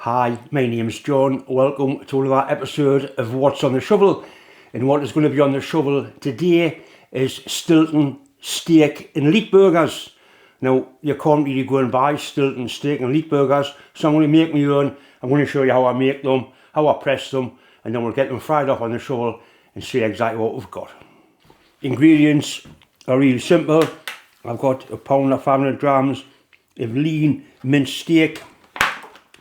Hi, my name's John. Welcome to another episode of What's on the Shovel. And what is going to be on the shovel today is Stilton steak and leek burgers. Now, you can't really go and buy Stilton steak and leek burgers, so I'm going to make my own. I'm going to show you how I make them, how I press them, and then we'll get them fried up on the shovel and see exactly what we've got. Ingredients are really simple. I've got a pound of 500 grams of lean minced steak.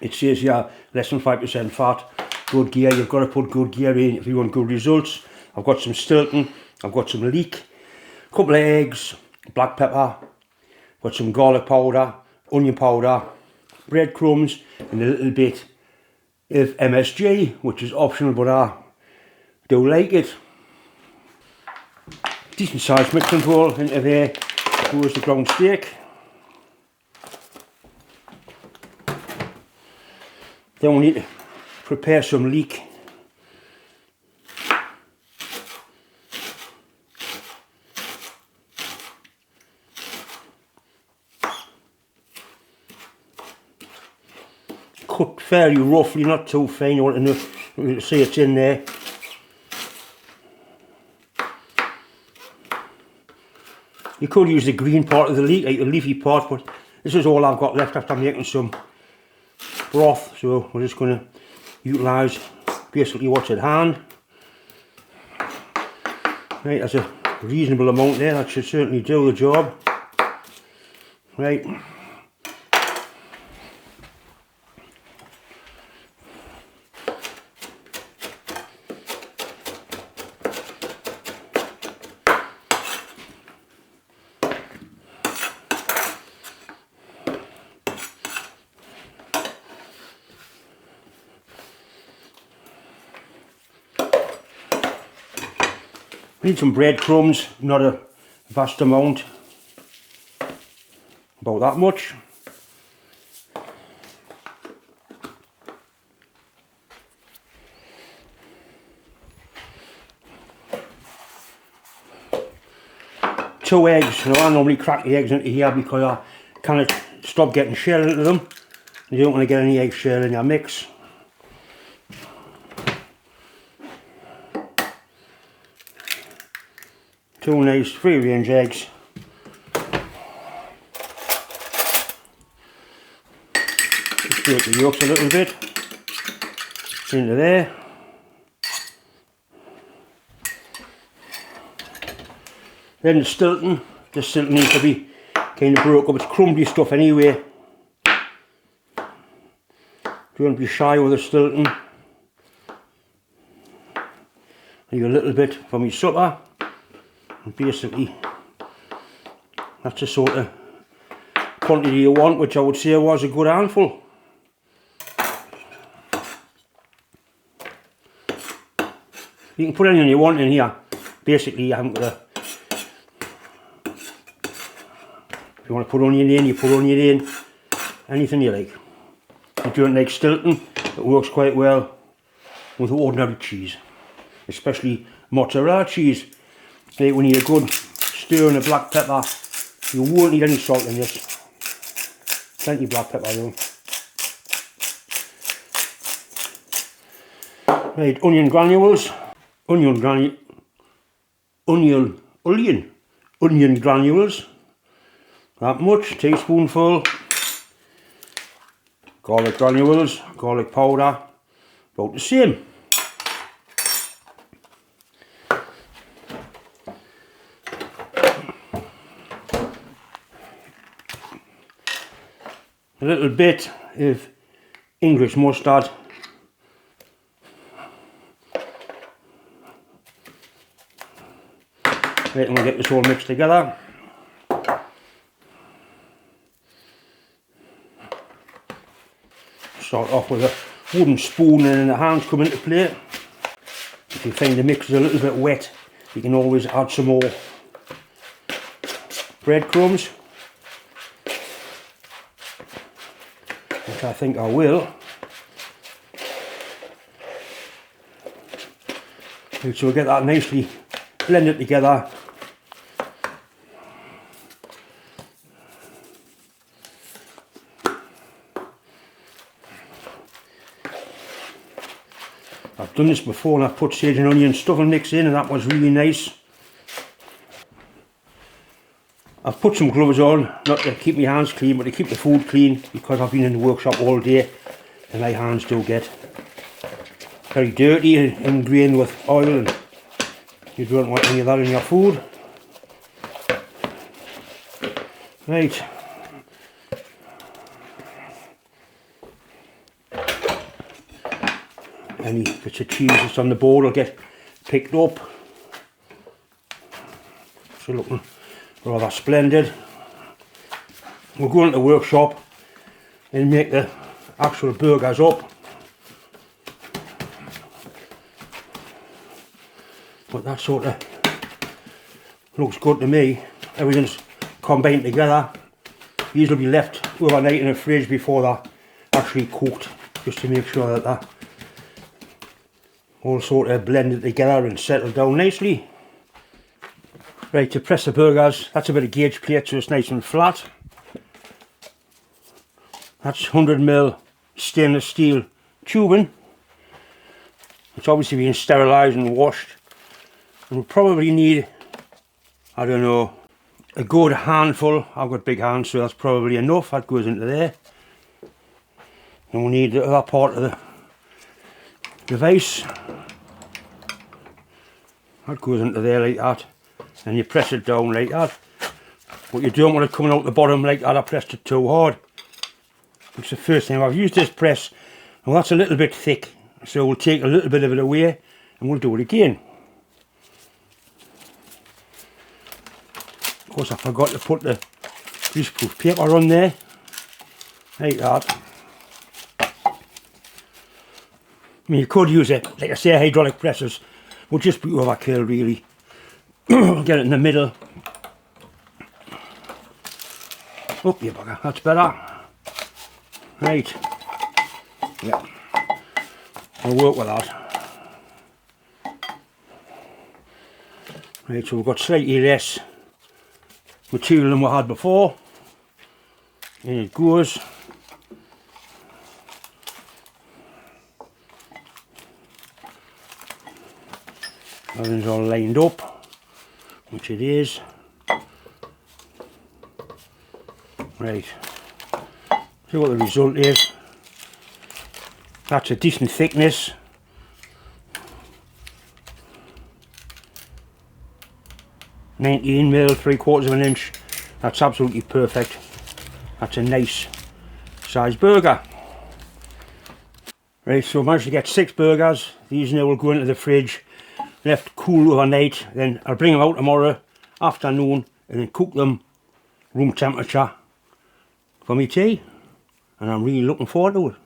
It says here less than 5% fat, good gear. You've got to put good gear in if you want good results. I've got some Stilton, I've got some leek, a couple of eggs, black pepper, got some garlic powder, onion powder, breadcrumbs, and a little bit of MSG, which is optional, but I do like it. Decent sized mixing bowl. Into there goes the ground steak. Then we need to prepare some leek. Cut fairly roughly, not too fine. You want to see it's in there. You could use the green part of the leek, like the leafy part, but this is all I've got left after making some broth, so we're just going to utilise basically what's at hand. Right, that's a reasonable amount there, that should certainly do the job. Right. Need some breadcrumbs, not a vast amount, about that much. Two eggs. Now I normally crack the eggs into here because I kind of stop getting shell into them. You don't want to get any eggshell in your mix. Two nice free range eggs. Just break the yolks a little bit into there. Then the Stilton needs to be kind of broke up. It's crumbly stuff anyway. Don't be shy with the Stilton. Leave a little bit for my supper. And basically, that's the sort of quantity you want, which I would say was a good handful. You can put anything you want in here. Basically, you haven't got to. If you want to put onion in, you put onion in. Anything you like. If you don't like Stilton, it works quite well with ordinary cheese, especially mozzarella cheese. Like we need a good stir and a black pepper. You won't need any salt in this. Plenty of black pepper though. Right, onion granules. Onion granules. That much, teaspoonful. Garlic granules, garlic powder, about the same. A little bit of English mustard. Right, and we'll get this all mixed together. Start off with a wooden spoon and then the hands come into play. If you find the mix is a little bit wet, you can always add some more breadcrumbs. Which I think I will. So we'll get that nicely blended together. I've done this before and I've put sage and onion stuffing mix in and that was really nice. I've put some gloves on, not to keep my hands clean but to keep the food clean, because I've been in the workshop all day and my hands do get very dirty and ingrained with oil, and you don't want any of that in your food. Right. Any bits of cheese that's on the board will get picked up. So looking rather splendid. We'll go into the workshop and make the actual burgers up. But that sort of looks good to me. Everything's combined together. These will be left overnight in the fridge before they're actually cooked, just to make sure that they're all sort of blended together and settled down nicely. Right, to press the burgers, that's a bit of gauge plate so it's nice and flat. That's 100mm stainless steel tubing. It's obviously been sterilised and washed. And we'll probably need, I don't know, a good handful. I've got big hands, so that's probably enough. That goes into there. And we'll need the other part of the device. That goes into there like that. And you press it down like that. But you don't want it coming out the bottom like that. I pressed it too hard. It's the first time I've used this press. Well, that's a little bit thick. So we'll take a little bit of it away and we'll do it again. Of course, I forgot to put the greaseproof paper on there, like that. I mean, you could use it, like I say, hydraulic presses, would just be overkill really. Get it in the middle. Up you bugger, that's better. Right, yeah, I'll work with that. Right, so we've got slightly less material than we had before. In it goes. Everything's all lined up, which it is. Right, see what the result is. That's a decent thickness. (19mm, 3/4 of an inch). That's absolutely perfect. That's a nice size burger. Right, so I managed to get 6 burgers. These now will go into the fridge, left cool overnight. Then I'll bring them out tomorrow afternoon and then cook them room temperature for me tea. And I'm really looking forward to it.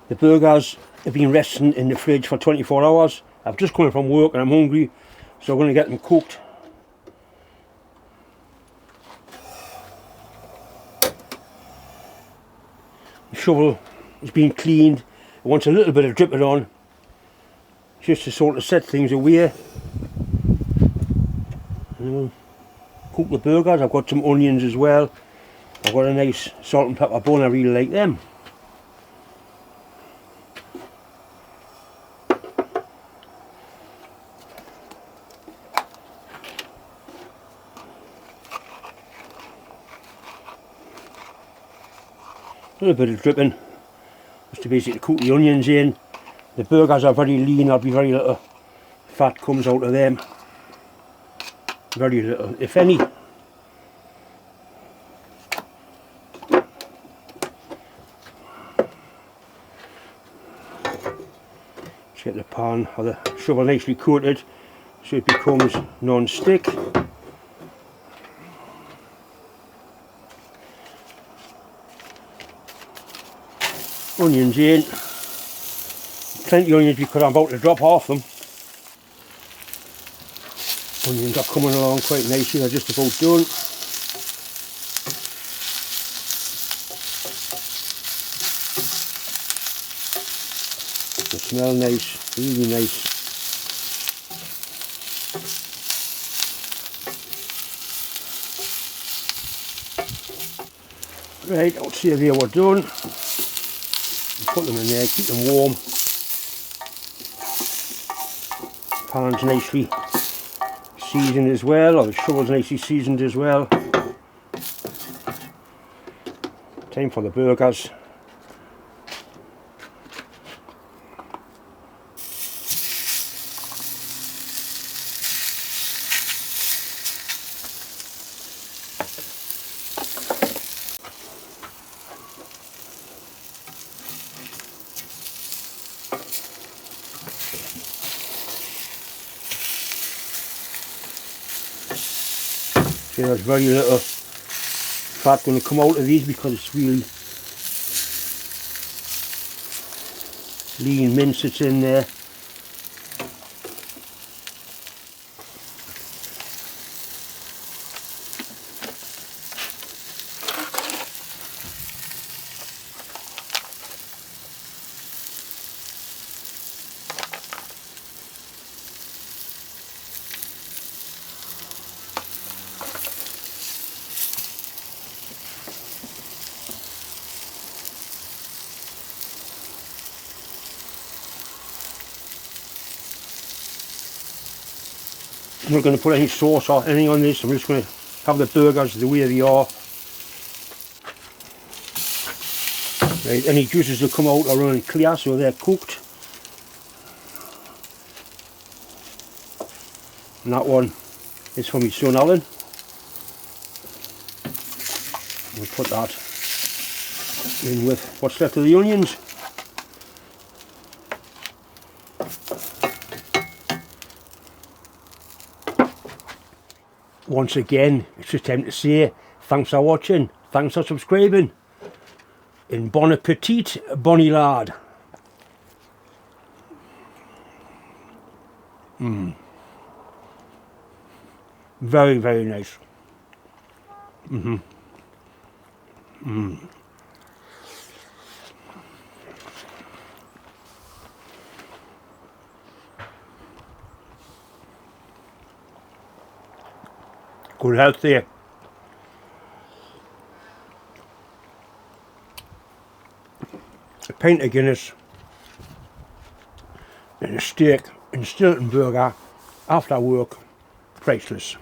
The burgers have been resting in the fridge for 24 hours. I've just come from work and I'm hungry, so I'm going to get them cooked. The shovel has been cleaned. It wants a little bit of dripping on, just to sort of set things away. And cook the burgers. I've got some onions as well. I've got a nice salt and pepper bun. I really like them. A little bit of dripping, just to basically cook the onions in. The burgers are very lean, there'll be very little fat comes out of them. Very little, if any. Let's get the pan or the shovel nicely coated so it becomes non-stick. Onions in, plenty of onions because I'm about to drop half them. Onions are coming along quite nicely, they're just about done. They smell nice, really nice. Right, I'll see if they were done. Put them in there, keep them warm. pan's nicely seasoned as well, or the shovel's nicely seasoned as well. Time for the burgers. See, there's very little fat going to come out of these because it's really lean mince that's in there. I'm not going to put any sauce or anything on this. I'm just going to have the burgers the way they are. Right, any juices that come out are running clear, so they're cooked. And that one is for my son Alan. We'll put that in with what's left of the onions. Once again, it's just time to say thanks for watching, thanks for subscribing, and bon appetit, bonny lad. Very, very nice. Good health there. A pint of Guinness and a steak and Stilton burger after work, priceless.